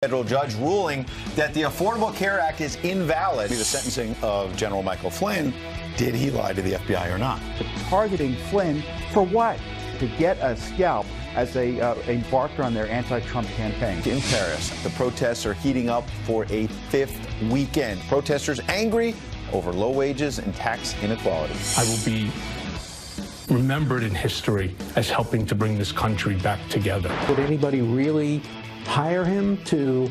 Federal judge ruling that the Affordable Care Act is invalid. The sentencing of General Michael Flynn. Did he lie to the FBI or not? Targeting Flynn for what? To get a scalp as they embarked on their anti-Trump campaign. In Paris, the protests are heating up for a fifth weekend. Protesters angry over low wages and tax inequality. I will be remembered in history as helping to bring this country back together. Would anybody really hire him to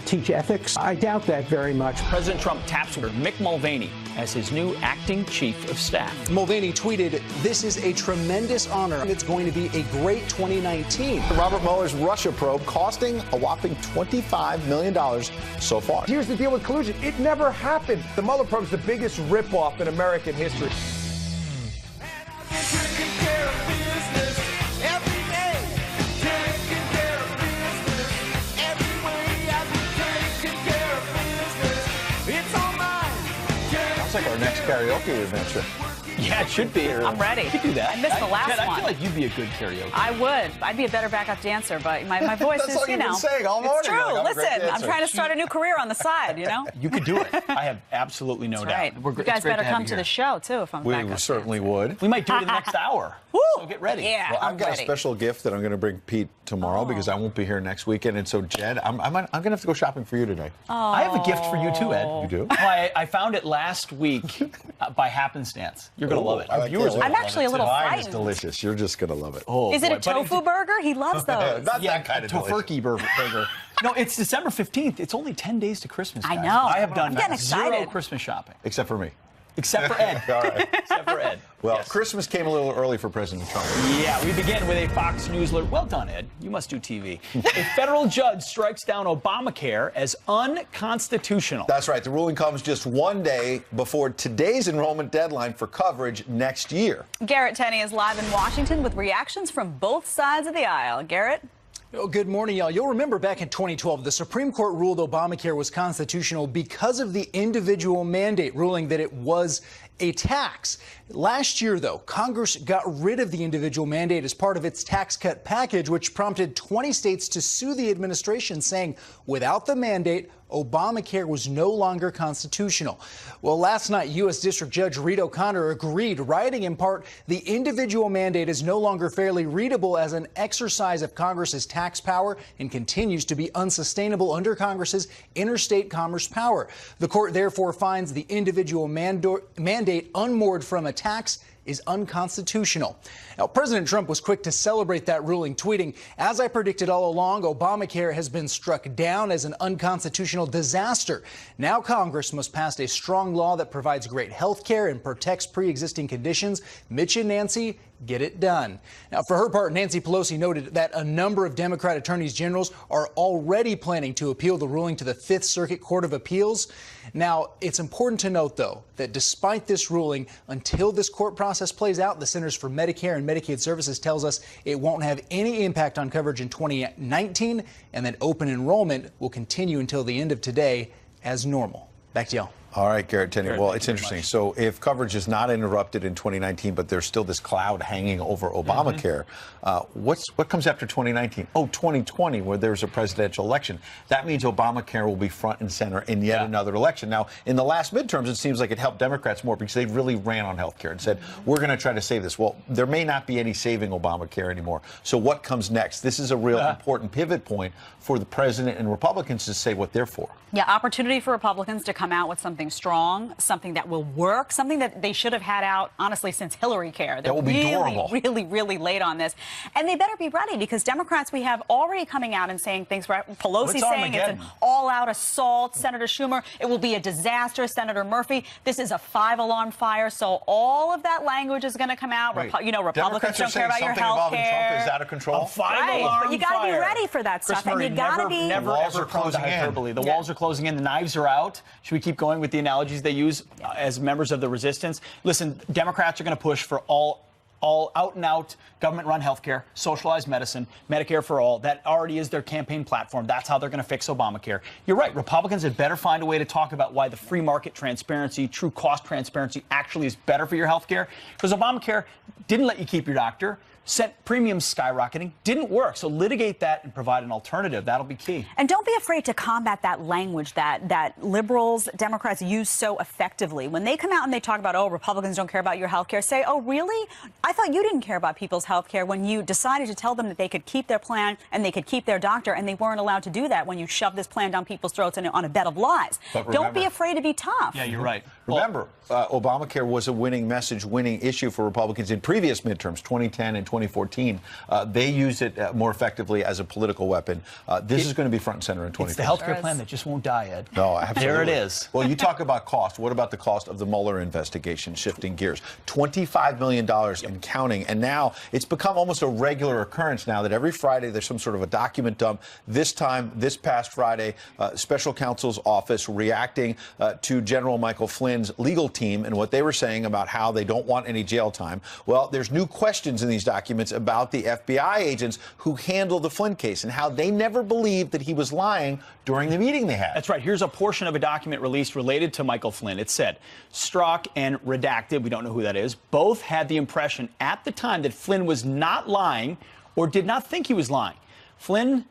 teach ethics? I doubt that very much. President Trump taps Mick Mulvaney as his new acting chief of staff. Mulvaney tweeted, "This is a tremendous honor. It's going to be a great 2019. Robert Mueller's Russia probe costing a whopping $25 million so far. Here's the deal with collusion. It never happened. The Mueller probe is the biggest ripoff in American history. It's like our next karaoke adventure. Yeah, it should be. I'm ready. You could do that. I missed the last Jen, one. I feel like you'd be a good karaoke. I would. I'd be a better backup dancer, but my voice That's is, all you've been saying all morning. It's true. Like, I'm a great Listen, I'm dancer. trying to start a new career on the side, you know? You could do it. I have absolutely no That's doubt. right. You guys better come to the show, too, if I'm We backup certainly dancer. would. We might do it in the next hour. Woo! So get ready. Yeah, Well, I'm I've got ready. a special gift that I'm going to bring Pete tomorrow because I won't be here next weekend. And so, Jed, I'm going to have to go shopping for you today. I have a gift for you too, Ed. You do? Well, I found it last week by happenstance. You're going to love it. Our viewers are I'm gonna love actually it a little too. Mine is frightened. delicious. You're just going to love it. Oh, Is it boy. a tofu burger? He loves those. Not Yeah, that kind of tofurkey burger. No, it's December 15th. It's only 10 days to Christmas. I guys. know. I have done I'm getting zero excited. Christmas shopping. Except for me. Except for Ed. All right. Except for Ed. Well, Yes. Christmas came a little early for President Trump. Yeah, we begin with a Fox News alert. Well done, Ed. You must do TV. A federal judge strikes down Obamacare as unconstitutional. That's right. The ruling comes just one day before today's enrollment deadline for coverage next year. Garrett Tenney is live in Washington with reactions from both sides of the aisle. Garrett? Oh, good morning, y'all. You'll remember back in 2012, the Supreme Court ruled Obamacare was constitutional because of the individual mandate, ruling that it was a tax. Last year, though, Congress got rid of the individual mandate as part of its tax cut package, which prompted 20 states to sue the administration, saying without the mandate, Obamacare was no longer constitutional. Well, last night, U.S. District Judge Reed O'Connor agreed, writing in part, the individual mandate is no longer fairly readable as an exercise of Congress's tax power and continues to be unsustainable under Congress's interstate commerce power. The court therefore finds the individual mandate unmoored from a tax is unconstitutional. Now, President Trump was quick to celebrate that ruling, tweeting, "As I predicted all along, Obamacare has been struck down as an unconstitutional disaster. Now Congress must pass a strong law that provides great health care and protects pre-existing conditions. Mitch and Nancy, get it done." Now, for her part, Nancy Pelosi noted that a number of Democrat attorneys generals are already planning to appeal the ruling to the Fifth Circuit Court of Appeals. Now, it's important to note, though, that despite this ruling, until this court process plays out, the Centers for Medicare and Medicaid Services tells us it won't have any impact on coverage in 2019, and that open enrollment will continue until the end of today as normal. Back to y'all. All right, Garrett Tenney. Garrett, Well, thank it's you very interesting. much. So if coverage is not interrupted in 2019, but there's still this cloud hanging over Obamacare, what comes after 2019? Oh, 2020, where there's a presidential election. That means Obamacare will be front and center in yet another election. Now, in the last midterms, it seems like it helped Democrats more because they really ran on health care and said, we're going to try to save this. Well, there may not be any saving Obamacare anymore. So what comes next? This is a real important pivot point for the president and Republicans to say what they're for. Yeah, opportunity for Republicans to come out with something strong, something that will work, something that they should have had out, honestly, since Hillary Care. That will be durable. Really late on this. And they better be ready because Democrats we have already coming out and saying things. Pelosi saying it's an all-out assault. Senator Schumer, it will be a disaster. Senator Murphy, this is a 5-alarm fire. So all of that language is going to come out. Right. Republicans don't care about your something health involving Trump is care. out of control. Right, but you got to be ready for that stuff. And you got to be... Never, walls ever are closing in. hyperbole. The walls are closing in. The knives are out. Should we keep going with the analogies they use as members of the resistance? Listen, Democrats are going to push for all out-and-out government-run health care, socialized medicine, Medicare for all. That already is their campaign platform. That's how they're going to fix Obamacare. You're right. Republicans had better find a way to talk about why the free market transparency, true cost transparency actually is better for your health care. Because Obamacare didn't let you keep your doctor. sent premiums skyrocketing. Didn't work. So litigate that and provide an alternative. That'll be key. And don't be afraid to combat that language that liberals, Democrats use so effectively. When they come out and they talk about, oh, Republicans don't care about your health care, say, oh, really? I thought you didn't care about people's health care when you decided to tell them that they could keep their plan and they could keep their doctor, and they weren't allowed to do that when you shoved this plan down people's throats and on a bed of lies. Don't be afraid to be tough. Yeah, you're right. Remember, Obamacare was a winning message, winning issue for Republicans in previous midterms, 2010 and 2014. They used it more effectively as a political weapon. This is going to be front and center in 2020. It's the health care plan that just won't die, Ed. No, absolutely. There it is. Well, you talk about cost. What about the cost of the Mueller investigation, shifting gears? $25 million and counting. And now it's become almost a regular occurrence now that every Friday there's some sort of a document dump. This past Friday, special counsel's office reacting to General Michael Flynn's legal team and what they were saying about how they don't want any jail time. Well, there's new questions in these documents about the FBI agents who handled the Flynn case and how they never believed that he was lying during the meeting they had. That's right. Here's a portion of a document released related to Michael Flynn. It said, Strzok and Redacted, we don't know who that is, both had the impression at the time that Flynn was not lying or did not think he was lying. Flynn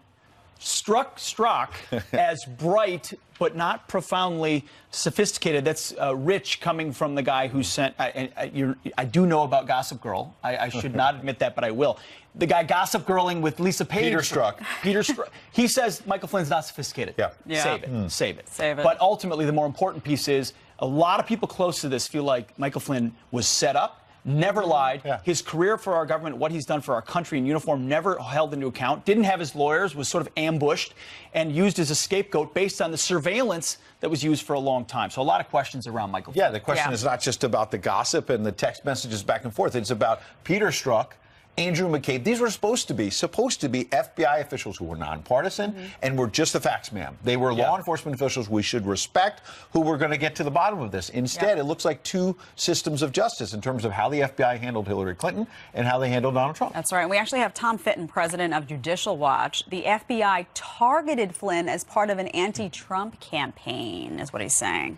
struck Strzok as bright but not profoundly sophisticated. That's rich coming from the guy who sent. I do know about Gossip Girl. I should not admit that, but I will. The guy Gossip Girling with Lisa Page. Peter Strzok. Peter Strzok. He says Michael Flynn's not sophisticated. Yeah. Save it. Save it. Save it. But ultimately, the more important piece is a lot of people close to this feel like Michael Flynn was set up. Never lied. Yeah. His career for our government, what he's done for our country in uniform, never held into account. Didn't have his lawyers, was sort of ambushed and used as a scapegoat based on the surveillance that was used for a long time. So a lot of questions around Michael Flynn. Yeah, the question is not just about the gossip and the text messages back and forth. It's about Peter Strzok, Andrew McCabe. These were supposed to be FBI officials who were nonpartisan and were just the facts man. They were law enforcement officials we should respect who were going to get to the bottom of this. Instead, it looks like two systems of justice in terms of how the FBI handled Hillary Clinton and how they handled Donald Trump. That's right. And we actually have Tom Fitton, president of Judicial Watch. The FBI targeted Flynn as part of an anti-Trump campaign, is what he's saying.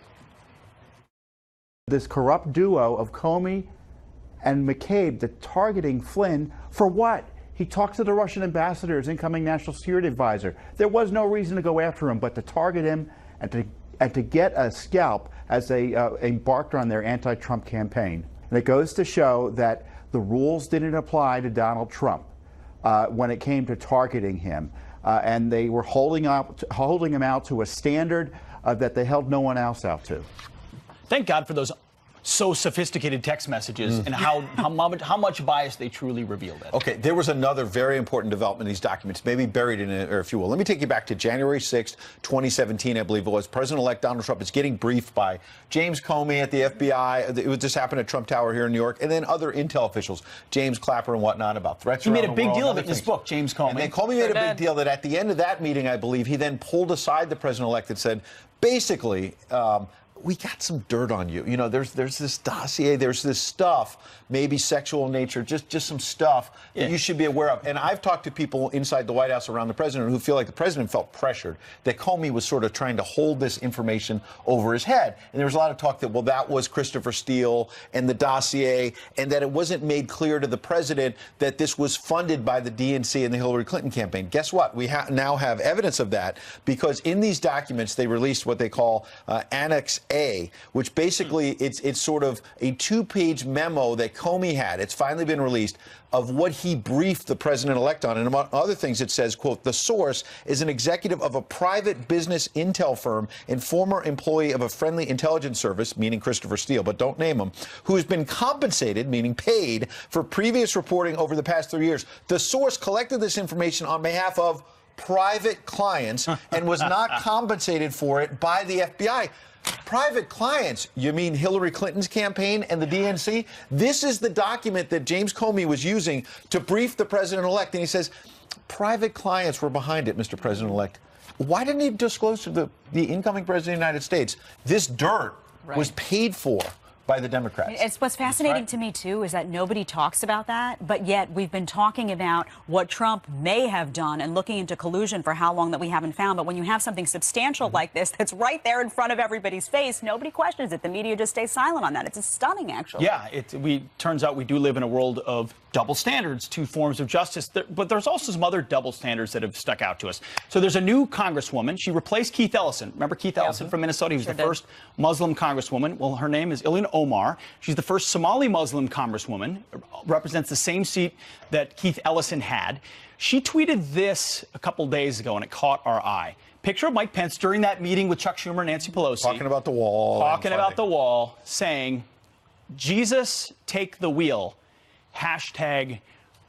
This corrupt duo of Comey and McCabe, the targeting Flynn for what? He talked to the Russian ambassador, his incoming national security advisor. There was no reason to go after him, but to target him and to get a scalp as they embarked on their anti-Trump campaign. And it goes to show that the rules didn't apply to Donald Trump when it came to targeting him, and they were holding him out to a standard that they held no one else out to. Thank God for those so sophisticated text messages and how much bias they truly revealed. Okay, there was another very important development in these documents, maybe buried in it, or if you will. Let me take you back to January 6th, 2017, I believe it was. President-elect Donald Trump is getting briefed by James Comey at the FBI. This happened at Trump Tower here in New York, and then other intel officials, James Clapper and whatnot, about threats. He made a big deal of it in his book, James Comey. And then Comey made a big deal that at the end of that meeting, I believe, he then pulled aside the president-elect and said, basically, we got some dirt on you. You know, there's this dossier, there's this stuff, maybe sexual in nature, just some stuff that you should be aware of. And I've talked to people inside the White House around the president who feel like the president felt pressured, that Comey was sort of trying to hold this information over his head. And there was a lot of talk that, well, that was Christopher Steele and the dossier, and that it wasn't made clear to the president that this was funded by the DNC and the Hillary Clinton campaign. Guess what? We now have evidence of that, because in these documents, they released what they call Annex A, which basically it's sort of a two-page memo that Comey had. It's finally been released, of what he briefed the president-elect on. And among other things, it says, quote, the source is an executive of a private business intel firm and former employee of a friendly intelligence service, meaning Christopher Steele, but don't name him, who has been compensated, meaning paid, for previous reporting over the past 3 years. The source collected this information on behalf of private clients and was not compensated for it by the FBI. Private clients, you mean Hillary Clinton's campaign and the DNC? This is the document that James Comey was using to brief the president-elect. And he says, private clients were behind it, Mr. President-elect. Why didn't he disclose to the incoming president of the United States this dirt was paid for by the Democrats? It's what's fascinating to me, too, is that nobody talks about that, but yet we've been talking about what Trump may have done and looking into collusion for how long that we haven't found. But when you have something substantial like this that's right there in front of everybody's face, nobody questions it. The media just stays silent on that. It's stunning, actually. Yeah, turns out we do live in a world of double standards, two forms of justice. But there's also some other double standards that have stuck out to us. So there's a new congresswoman. She replaced Keith Ellison. Remember Keith Ellison from Minnesota? He was the first Muslim congresswoman. Well, her name is Ilhan Omar. She's the first Somali Muslim congresswoman, represents the same seat that Keith Ellison had. She tweeted this a couple days ago, and it caught our eye. Picture of Mike Pence during that meeting with Chuck Schumer and Nancy Pelosi. Talking about the wall. Talking about the wall, saying, Jesus, take the wheel. Hashtag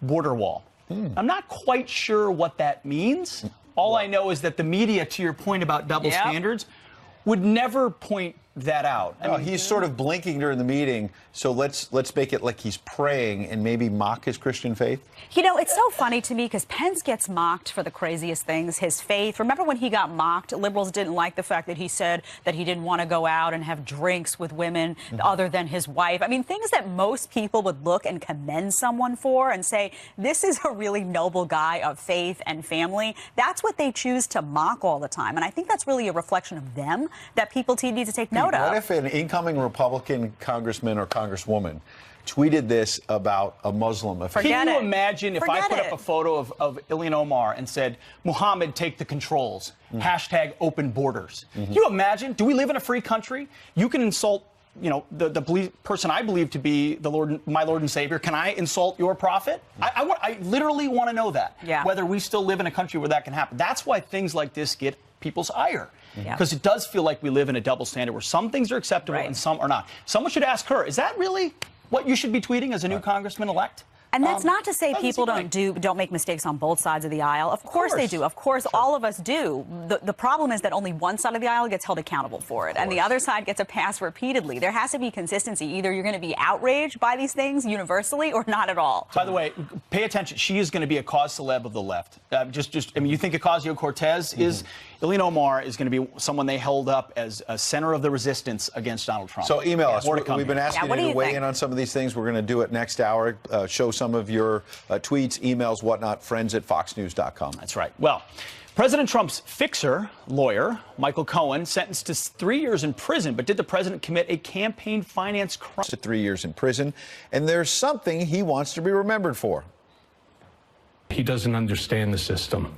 border wall. I'm not quite sure what that means. All I know is that the media, to your point about double standards, would never point that out. No, he's sort of blinking during the meeting, so let's make it like he's praying and maybe mock his Christian faith. You know, it's so funny to me because Pence gets mocked for the craziest things, his faith. Remember when he got mocked? Liberals didn't like the fact that he said that he didn't want to go out and have drinks with women other than his wife. I mean, things that most people would look and commend someone for and say, this is a really noble guy of faith and family. That's what they choose to mock all the time. And I think that's really a reflection of them that people need to take note of. What if an incoming Republican congressman or congresswoman tweeted this about a Muslim? Can you imagine if I put up a photo of Ilhan Omar and said, Muhammad, take the controls, hashtag open borders? Can you imagine? Do we live in a free country? You can insult, you know, the person I believe to be the Lord, my Lord and Savior. Can I insult your prophet? I literally want to know that. Whether we still live in a country where that can happen. That's why things like this get people's ire. Because it does feel like we live in a double standard where some things are acceptable and some are not. Someone should ask her, is that really what you should be tweeting as a new congressman-elect? And that's not to say people don't make mistakes on both sides of the aisle. Of course they do. Of course, all of us do. The problem is that only one side of the aisle gets held accountable for it, and the other side gets a pass repeatedly. There has to be consistency. Either you're going to be outraged by these things universally or not at all. By the way, pay attention. She is going to be a cause celeb of the left. I mean, you think Ocasio-Cortez is? Ilhan Omar is going to be someone they held up as a center of the resistance against Donald Trump. So email us. We've been asking you to weigh in on some of these things. We're going to do it next hour. Show some of your tweets, emails, whatnot, friends@foxnews.com. That's right. Well, President Trump's fixer lawyer, Michael Cohen, sentenced to 3 years in prison. But did the president commit a campaign finance crime? To 3 years in prison. And there's something he wants to be remembered for. He doesn't understand the system.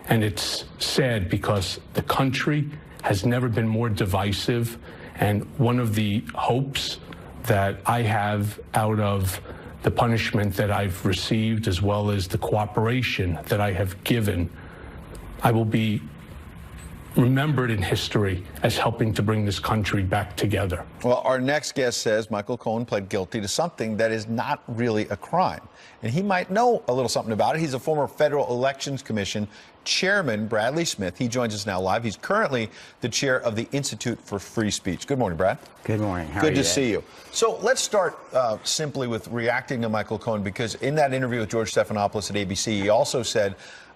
And it's sad because the country has never been more divisive. And one of the hopes that I have out of the punishment that I've received, as well as the cooperation that I have given, I will be remembered in history as helping to bring this country back together. Well, our next guest says Michael Cohen pled guilty to something that is not really a crime. And he might know a little something about it. He's a former Federal Elections Commission chairman, Bradley Smith. He joins us now live. He's currently the chair of the Institute for Free Speech. Good morning, Brad. Good morning. How are Good you to see you. So let's start simply with reacting to Michael Cohen, because in that interview with George Stephanopoulos at ABC, he also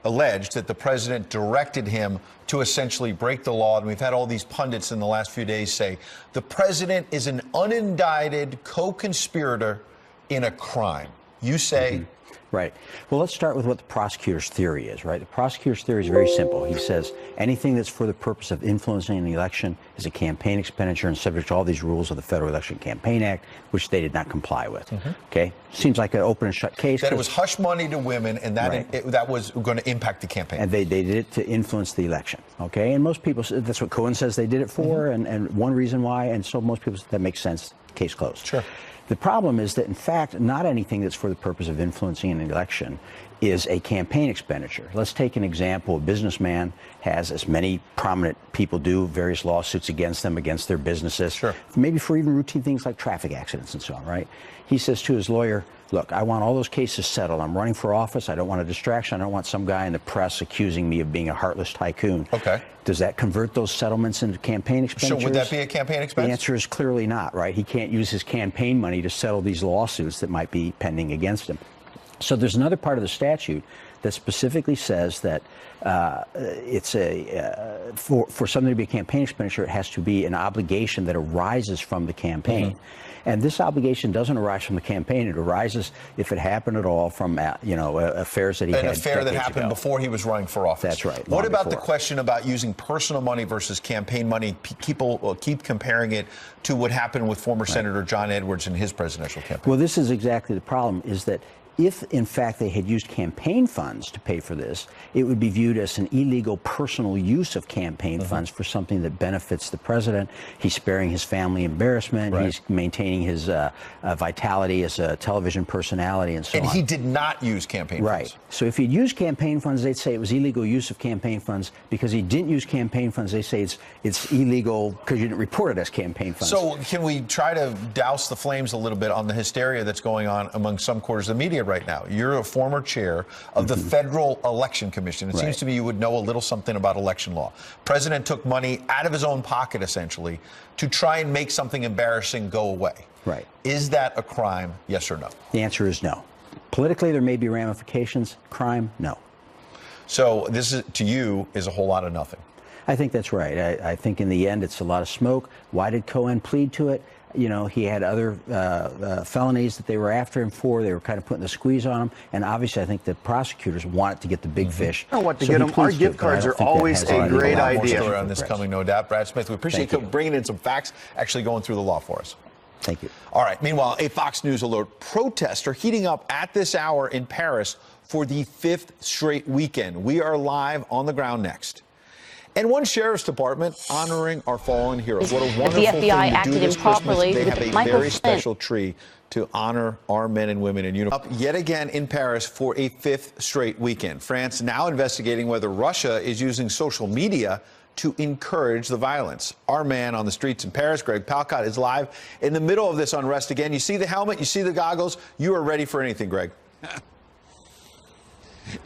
alleged that the president directed him to essentially break the law. And we've had all these pundits in the last few days say the president is an unindicted co-conspirator in a crime. You say... Right. Well, let's start with what the prosecutor's theory is, right? The prosecutor's theory is very simple. He says anything that's for the purpose of influencing the election is a campaign expenditure and subject to all these rules of the Federal Election Campaign Act, which they did not comply with. Okay? Seems like an open and shut case. That it was hush money to women, and that that was going to impact the campaign. And they did it to influence the election. Okay? And most people, that's what Cohen says they did it for, and one reason why, and so most people, that makes sense. Case closed. Sure. The problem is that, in fact, not anything that's for the purpose of influencing an election is a campaign expenditure. Let's take an example. A businessman has, as many prominent people do, various lawsuits against them, against their businesses, maybe for even routine things like traffic accidents and so on, right? He says to his lawyer, look, I want all those cases settled. I'm running for office. I don't want a distraction. I don't want some guy in the press accusing me of being a heartless tycoon. Okay. Does that convert those settlements into campaign expenditures? So would that be a campaign expense? The answer is clearly not, right? He can't use his campaign money to settle these lawsuits that might be pending against him. So there's another part of the statute that specifically says that it's for something to be a campaign expenditure, it has to be an obligation that arises from the campaign. And this obligation doesn't arise from the campaign. It arises, if it happened at all, from affairs that he had. An affair that happened before he was running for office. That's right. What about the question about using personal money versus campaign money? People keep comparing it to what happened with former Senator John Edwards in his presidential campaign. Well, this is exactly the problem, is that If, in fact, they had used campaign funds to pay for this, it would be viewed as an illegal personal use of campaign funds for something that benefits the president. He's sparing his family embarrassment. Right. He's maintaining his vitality as a television personality and so on. And he did not use campaign funds. Right. So if he'd used campaign funds, they'd say it was illegal use of campaign funds. Because he didn't use campaign funds, they say it's illegal because you didn't report it as campaign funds. So can we try to douse the flames a little bit on the hysteria that's going on among some quarters of the media right now? You're a former chair of the Federal Election Commission. It seems to me you would know a little something about election law. President took money out of his own pocket, essentially, to try and make something embarrassing go away. Right. Is that a crime, yes or no? The answer is no. Politically, there may be ramifications. Crime, no. So this is, to you, is a whole lot of nothing. I think that's right. I think in the end, it's a lot of smoke. Why did Cohen plead to it? You know, he had other felonies that they were after him for. They were kind of putting the squeeze on him. And obviously, I think the prosecutors wanted to get the big fish. You know what, to get them, our gift cards are always a great idea. More story on this coming, no doubt. Brad Smith, we appreciate you bringing in some facts, actually going through the law for us. Thank you. All right. Meanwhile, a Fox News alert: protests are heating up at this hour in Paris for the 5th straight weekend. We are live on the ground next. And one sheriff's department honoring our fallen heroes. What a wonderful the FBI thing to acted do this improperly Christmas. They have with a Michael very Flynn. special tree to honor our men and women in uniform. Up yet again in Paris for a 5th straight weekend. France now investigating whether Russia is using social media to encourage the violence. Our man on the streets in Paris, Greg Palkot, is live in the middle of this unrest again. You see the helmet, you see the goggles. You are ready for anything, Greg.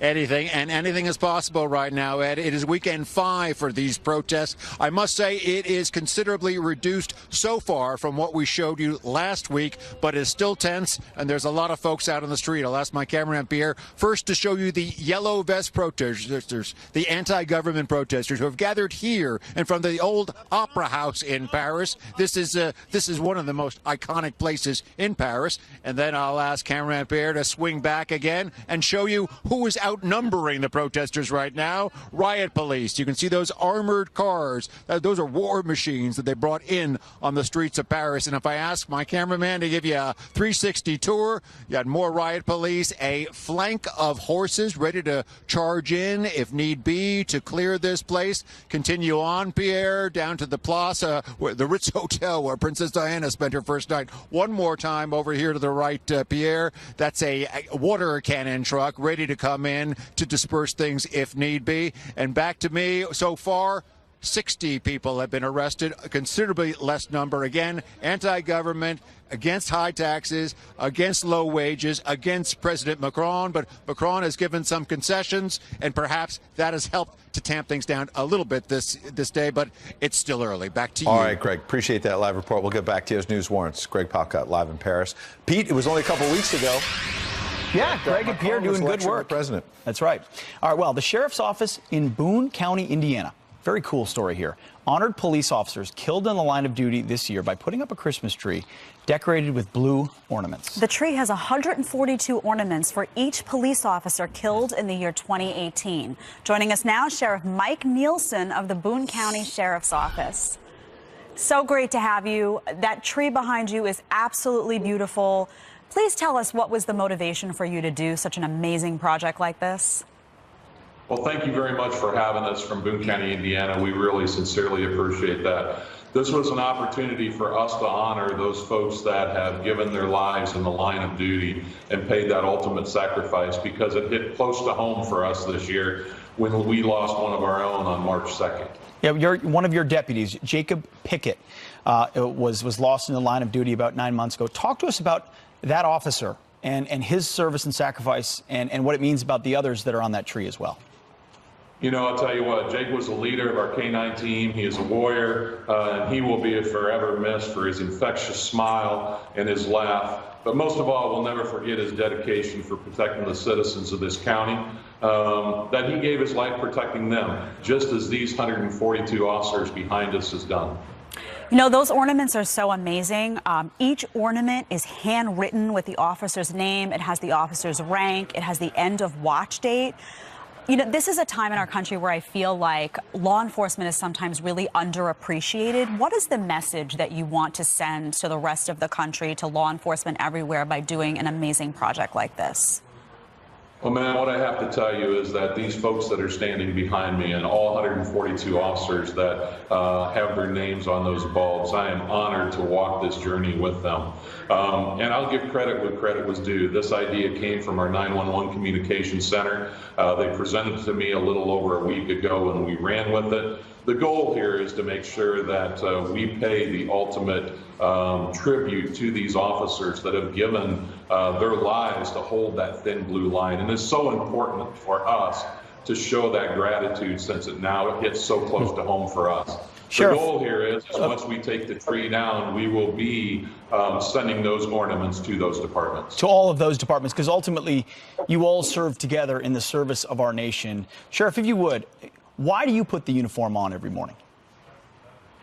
Anything, and anything is possible right now, Ed. It is weekend 5 for these protests. I must say it is considerably reduced so far from what we showed you last week, but is still tense, and there's a lot of folks out on the street. I'll ask my cameraman Pierre first to show you the yellow vest protesters, the anti-government protesters who have gathered here in front of the old Opera House in Paris. This is one of the most iconic places in Paris. And then I'll ask cameraman Pierre to swing back again and show you who is outnumbering the protesters right now. Riot police. You can see those armored cars. Those are war machines that they brought in on the streets of Paris. And if I ask my cameraman to give you a 360 tour, you had more riot police, a flank of horses ready to charge in if need be to clear this place. Continue on, Pierre, down to the Plaza, the Ritz Hotel where Princess Diana spent her first night. One more time over here to the right, Pierre. That's a water cannon truck ready to come in to disperse things if need be. And back to me, so far 60 people have been arrested, a considerably less number. Again, anti-government, against high taxes, against low wages, against President Macron. But Macron has given some concessions, and perhaps that has helped to tamp things down a little bit this day, but it's still early. Back to you. All right, Greg, appreciate that live report. We'll get back to you as news warrants. Greg Palkot live in Paris. Pete, it was only a couple weeks ago. Yeah, Greg and Pierre doing good work. President. That's right. All right, well, the sheriff's office in Boone County, Indiana. Very cool story here. Honored police officers killed in the line of duty this year by putting up a Christmas tree decorated with blue ornaments. The tree has 142 ornaments for each police officer killed in the year 2018. Joining us now, Sheriff Mike Nielsen of the Boone County Sheriff's Office. So great to have you. That tree behind you is absolutely beautiful. Please tell us, what was the motivation for you to do such an amazing project like this? Well, thank you very much for having us from Boone County, Indiana. We really sincerely appreciate that. This was an opportunity for us to honor those folks that have given their lives in the line of duty and paid that ultimate sacrifice, because it hit close to home for us this year when we lost one of our own on March 2nd. Yeah, one of your deputies, Jacob Pickett, was lost in the line of duty about 9 months ago. Talk to us about that officer and his service and sacrifice and what it means about the others that are on that tree as well. You know, I'll tell you what, Jake was a leader of our K-9 team. He is a warrior, and he will be forever missed for his infectious smile and his laugh. But most of all, we'll never forget his dedication for protecting the citizens of this county, that he gave his life protecting them, just as these 142 officers behind us has done. You know, those ornaments are so amazing. Each ornament is handwritten with the officer's name. It has the officer's rank. It has the end of watch date. You know, this is a time in our country where I feel like law enforcement is sometimes really underappreciated. What is the message that you want to send to the rest of the country, to law enforcement everywhere, by doing an amazing project like this? Well, man, what I have to tell you is that these folks that are standing behind me and all 142 officers that have their names on those bulbs, I am honored to walk this journey with them. And I'll give credit where credit was due. This idea came from our 911 Communications Center. They presented it to me a little over a week ago, and we ran with it. The goal here is to make sure that we pay the ultimate tribute to these officers that have given their lives to hold that thin blue line. And it's so important for us to show that gratitude, since it now hits so close to home for us. Sheriff. The goal here is once we take the tree down, we will be sending those ornaments to those departments. To all of those departments, because ultimately you all serve together in the service of our nation. Sheriff, if you would, why do you put the uniform on every morning?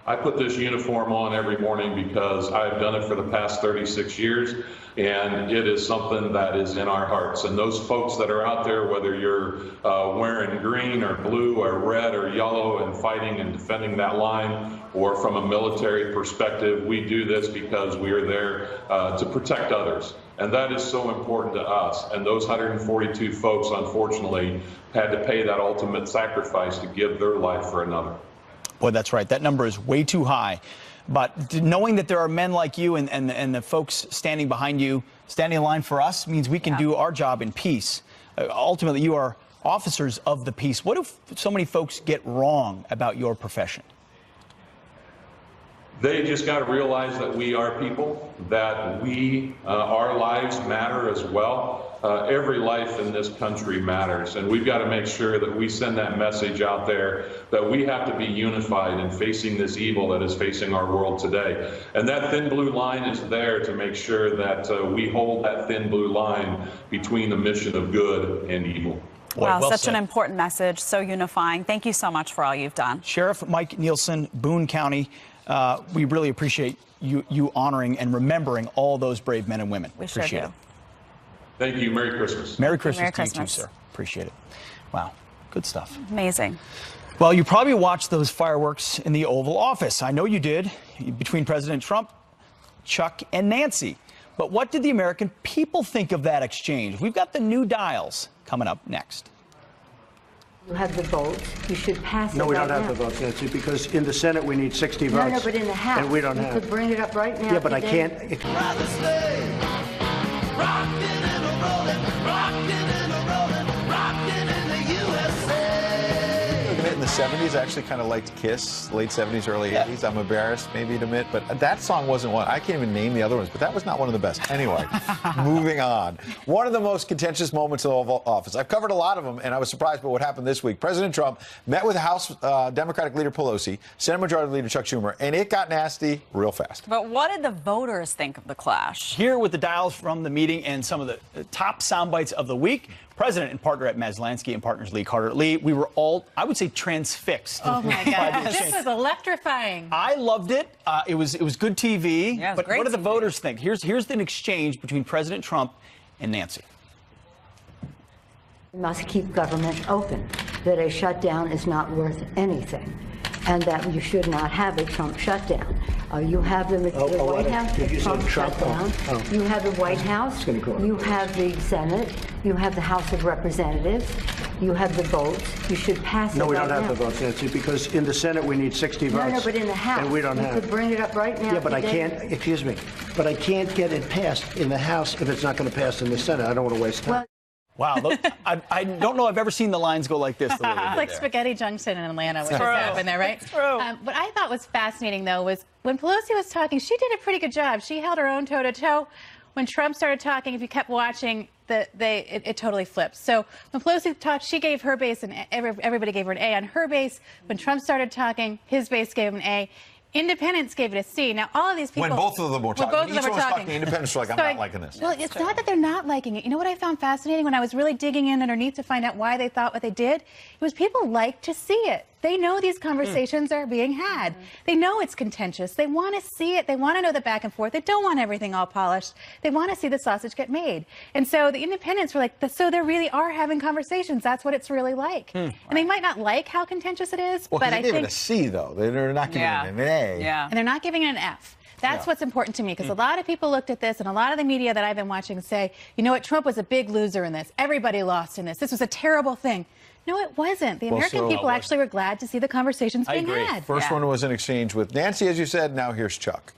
I put this uniform on every morning because I've done it for the past 36 years, and it is something that is in our hearts. And those folks that are out there, whether you're wearing green or blue or red or yellow and fighting and defending that line, or from a military perspective, we do this because we are there to protect others. And that is so important to us. And those 142 folks, unfortunately, had to pay that ultimate sacrifice to give their life for another. Boy, that's right. That number is way too high. But knowing that there are men like you and the folks standing behind you, standing in line for us, means we can do our job in peace. Ultimately, you are officers of the peace. What do so many folks get wrong about your profession? They just got to realize that we are people, that our lives matter as well. Every life in this country matters, and we've got to make sure that we send that message out there that we have to be unified in facing this evil that is facing our world today. And that thin blue line is there to make sure that we hold that thin blue line between the mission of good and evil. Wow, well such said. an important message, so unifying. Thank you so much for all you've done. Sheriff Mike Nielsen, Boone County, we really appreciate you honoring and remembering all those brave men and women. We sure appreciate do. it. Thank you. Merry Christmas. Merry Christmas Merry to you Christmas. too, sir. Appreciate it. Wow, good stuff. Amazing. Well, you probably watched those fireworks in the Oval Office. I know you did, between President Trump, Chuck, and Nancy. But what did the American people think of that exchange? We've got the new dials coming up next. You have the votes. You should pass it. No, we right don't have now. the votes, Nancy, because in the Senate we need 60 votes. No, but in the House, and we don't you have. could bring it up right now. Yeah, but I today. can't. In the 70s, I actually kind of liked Kiss, late 70s, early 80s. I'm embarrassed maybe to admit, but that song wasn't one. I can't even name the other ones, but that was not one of the best. Anyway, moving on. One of the most contentious moments of the Oval Office. I've covered a lot of them, and I was surprised by what happened this week. President Trump met with House Democratic Leader Pelosi, Senate Majority Leader Chuck Schumer, and it got nasty real fast. But what did the voters think of the clash? Here with the dials from the meeting and some of the top sound bites of the week, President and partner at Maslansky and Partners Lee Carter Lee, we were all, I would say, transfixed. Oh my God, this was electrifying. I loved it. It was good TV. Yeah, it was but great what do the TV. voters think? Here's an exchange between President Trump and Nancy. We must keep government open, that a shutdown is not worth anything, and that you should not have a Trump shutdown. You have the White House, did you the say Trump Trump? shutdown. Oh. You have the White House. gonna go. You have the Senate. You have the House of Representatives. You have the votes. You should pass it No, we right don't have now. the votes, Nancy, because in the Senate we need 60 votes. No, but in the House, and we don't you have. could bring it up right now. Yeah, but I today. can't. Excuse me, but I can't get it passed in the House if it's not going to pass in the Senate. I don't want to waste time. Well, Wow, look, I don't know I've ever seen the lines go like this. The way they did It's like there. Spaghetti Junction in Atlanta, which just True. happened there, right? It's true. What I thought was fascinating, though, was when Pelosi was talking, she did a pretty good job. She held her own toe-to-toe. When Trump started talking, if you kept watching, it totally flipped. So when Pelosi talked, she gave her base, and everybody gave her an A on her base. When Trump started talking, his base gave him an A. Independents gave it a C. Now, all of these people... When both of them were talking. Both of them Each were one was talking. talking. Independents were like, I'm not liking this. Well, it's not that they're not liking it. You know what I found fascinating when I was really digging in underneath to find out why they thought what they did? It was people like to see it. They know these conversations are being had. They know it's contentious. They want to see it. They want to know the back and forth. They don't want everything all polished. They want to see the sausage get made. And so the independents were like, so they really are having conversations. That's what it's really like. And they might not like how contentious it is, Well, but I they gave think it a C, though. They're not giving it an A. and they're not giving it an F. That's what's important to me, because a lot of people looked at this, and a lot of the media that I've been watching say, you know what, Trump was a big loser in this. Everybody lost in this. This was a terrible thing. No, it wasn't. The American people actually were glad to see the conversations being had. First one was an exchange with Nancy, as you said. Now here's Chuck.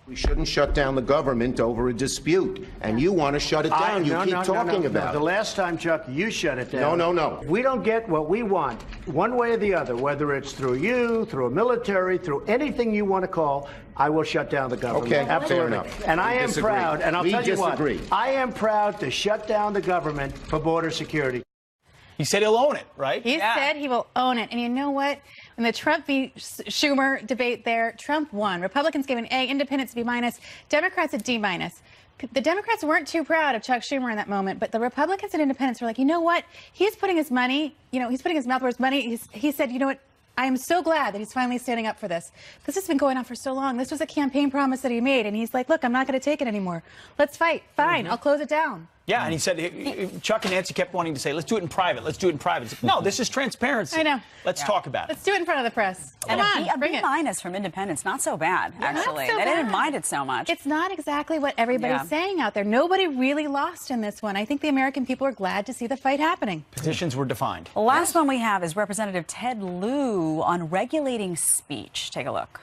We shouldn't shut down the government over a dispute, and you want to shut it down. You keep talking about it. The last time, Chuck, you shut it down. No. We don't get what we want, one way or the other, whether it's through you, through a military, through anything you want to call, I will shut down the government. Okay, absolutely. fair enough. And I am disagree. proud, and I'll We tell you what, disagree. I am proud to shut down the government for border security. He said he'll own it, right? He said he will own it. And you know what? In the Trump v. Schumer debate there, Trump won. Republicans gave an A, independents B-, Democrats a D-. The Democrats weren't too proud of Chuck Schumer in that moment, but the Republicans and independents were like, you know what? He's putting his money, he's putting his mouth where his money. He said, you know what? I am so glad that he's finally standing up for this. This has been going on for so long. This was a campaign promise that he made, and he's like, look, I'm not going to take it anymore. Let's fight. Fine, I'll close it down. Yeah, and he said, Chuck and Nancy kept wanting to say, let's do it in private. Let's do it in private. Like, no, this is transparency. I know. Let's talk about it. Let's do it in front of the press. And Come on, a bring B- it. a B- from independents, not so bad, actually. Not so They didn't bad. mind it so much. It's not exactly what everybody's saying out there. Nobody really lost in this one. I think the American people are glad to see the fight happening. Petitions were defined. The last one we have is Representative Ted Lieu on regulating speech. Take a look.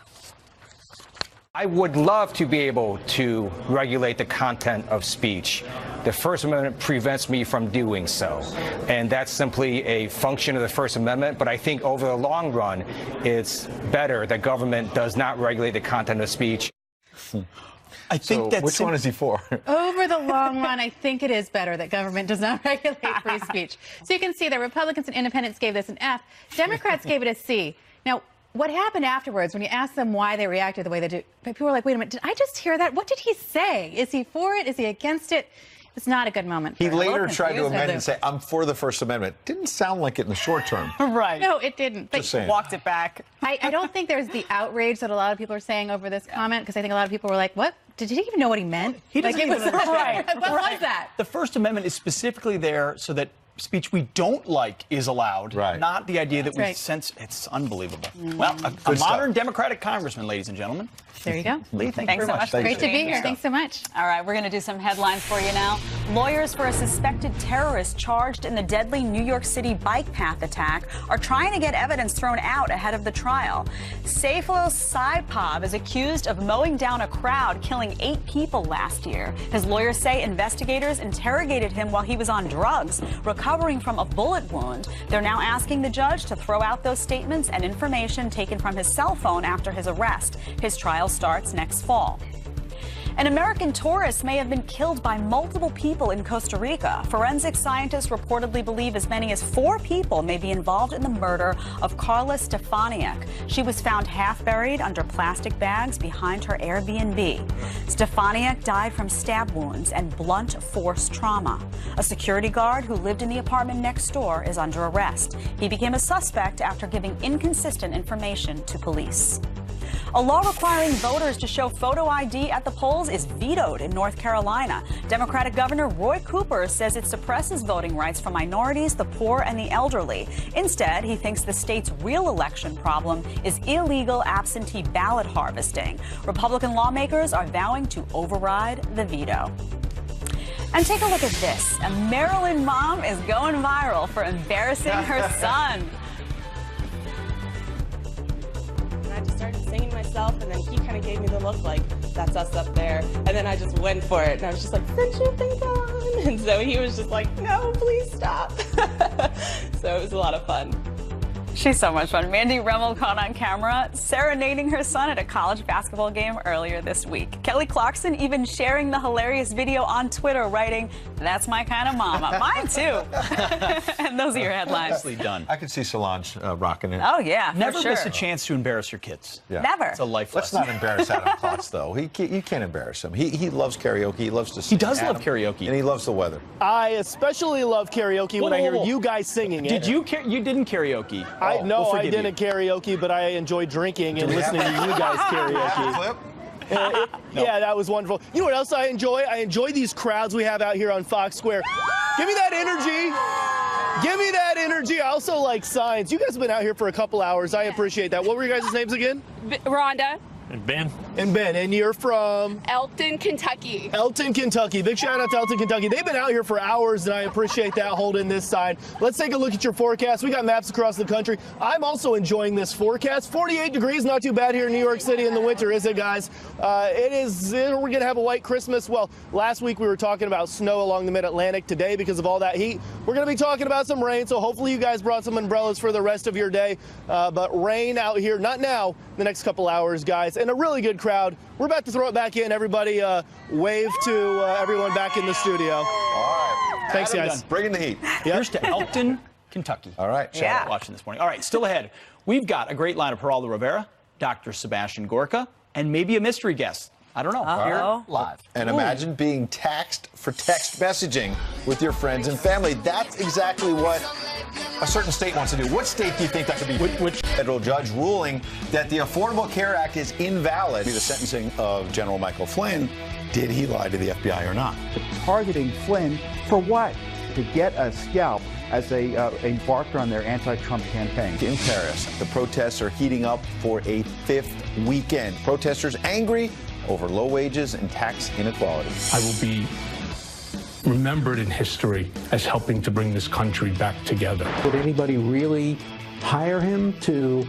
I would love to be able to regulate the content of speech. The First Amendment prevents me from doing so. And that's simply a function of the First Amendment. But I think over the long run, it's better that government does not regulate the content of speech. I think that's which one is he for? Over the long run, I think it is better that government does not regulate free speech. So you can see that Republicans and independents gave this an F. Democrats gave it a C. Now, what happened afterwards, when you asked them why they reacted the way they did, people were like, wait a minute, did I just hear that? What did he say? Is he for it? Is he against it? It's not a good moment. He later tried to amend and say, I'm for the First Amendment. Didn't sound like it in the short term. Right. No, it didn't. Just saying. Walked it back. I don't think there's the outrage that a lot of people are saying over this comment, because I think a lot of people were like, what? Did he even know what he meant? He doesn't like, even understand. What was that? The First Amendment is specifically there so that speech we don't like is allowed, not the idea that we sense. It's unbelievable. Well, a modern Democratic congressman, ladies and gentlemen. There you go. Lee, thank you Thanks very so much. Great to be here. Thanks so much. All right, we're going to do some headlines for you now. Lawyers for a suspected terrorist charged in the deadly New York City bike path attack are trying to get evidence thrown out ahead of the trial. Sayfullo Saipov is accused of mowing down a crowd, killing 8 people last year. His lawyers say investigators interrogated him while he was on drugs, recovering from a bullet wound. They're now asking the judge to throw out those statements and information taken from his cell phone after his arrest. His trial starts next fall. An American tourist may have been killed by multiple people in Costa Rica. Forensic scientists reportedly believe as many as 4 people may be involved in the murder of Carla Stefaniak. She was found half buried under plastic bags behind her Airbnb. Stefaniak died from stab wounds and blunt force trauma. A security guard who lived in the apartment next door is under arrest. He became a suspect after giving inconsistent information to police. A law requiring voters to show photo ID at the polls is vetoed in North Carolina. Democratic Governor Roy Cooper says it suppresses voting rights for minorities, the poor, and the elderly. Instead, he thinks the state's real election problem is illegal absentee ballot harvesting. Republican lawmakers are vowing to override the veto. And take a look at this. A Maryland mom is going viral for embarrassing her son. I just started singing myself, and then he kind of gave me the look like, that's us up there. And then I just went for it, and I was just like, set your things on. And so he was just like, no, please stop. So it was a lot of fun. She's so much fun. Mandy Remmel caught on camera serenading her son at a college basketball game earlier this week. Kelly Clarkson even sharing the hilarious video on Twitter, writing, "That's my kind of mama." Mine too. And those are your headlines. Nicely done. I could see Solange rocking it. Oh yeah, for Never sure. miss a chance to embarrass your kids. Yeah. Never. It's a life Let's lesson. not embarrass Adam Klotz, though. You can't embarrass him. He loves karaoke. He loves to sing. He does Adam, love karaoke. And he loves the weather. I especially love karaoke when I hear you guys singing it. Did you you didn't karaoke? No, We'll I forgive didn't karaoke, but I enjoy drinking and listening to you guys karaoke. Yeah, that was wonderful. You know what else I enjoy? I enjoy these crowds we have out here on Fox Square. Give me that energy. Give me that energy. I also like signs. You guys have been out here for a couple hours. I appreciate that. What were your guys' names again? Rhonda. And Ben. And Ben. And you're from? Elton, Kentucky. Elton, Kentucky. Big shout out to Elton, Kentucky. They've been out here for hours, and I appreciate that holding this sign. Let's take a look at your forecast. We got maps across the country. I'm also enjoying this forecast. 48 degrees, not too bad here in New York City in the winter, is it, guys? We're going to have a white Christmas. Well, last week we were talking about snow along the mid-Atlantic. Today, because of all that heat, we're going to be talking about some rain, so hopefully you guys brought some umbrellas for the rest of your day. But rain out here, not now, the next couple hours, guys. And a really good crowd. We're about to throw it back in. Everybody wave to everyone back in the studio. All right. Thanks, Adam guys. done. Bringing the heat. Here's to Elton, Kentucky. All right. Shout out watching this morning. All right, still ahead. We've got a great lineup. Geraldo Rivera, Dr. Sebastian Gorka, and maybe a mystery guest. I don't know. Here live. And imagine being taxed for text messaging with your friends and family. That's exactly what a certain state wants to do. What state do you think that could be? Which federal judge ruling that the Affordable Care Act is invalid? The sentencing of General Michael Flynn. Did he lie to the FBI or not? Targeting Flynn for what? To get a scalp as they embarked on their anti-Trump campaign. In Paris, the protests are heating up for a fifth weekend. Protesters angry over low wages and tax inequality. I will be remembered in history as helping to bring this country back together. Would anybody really hire him to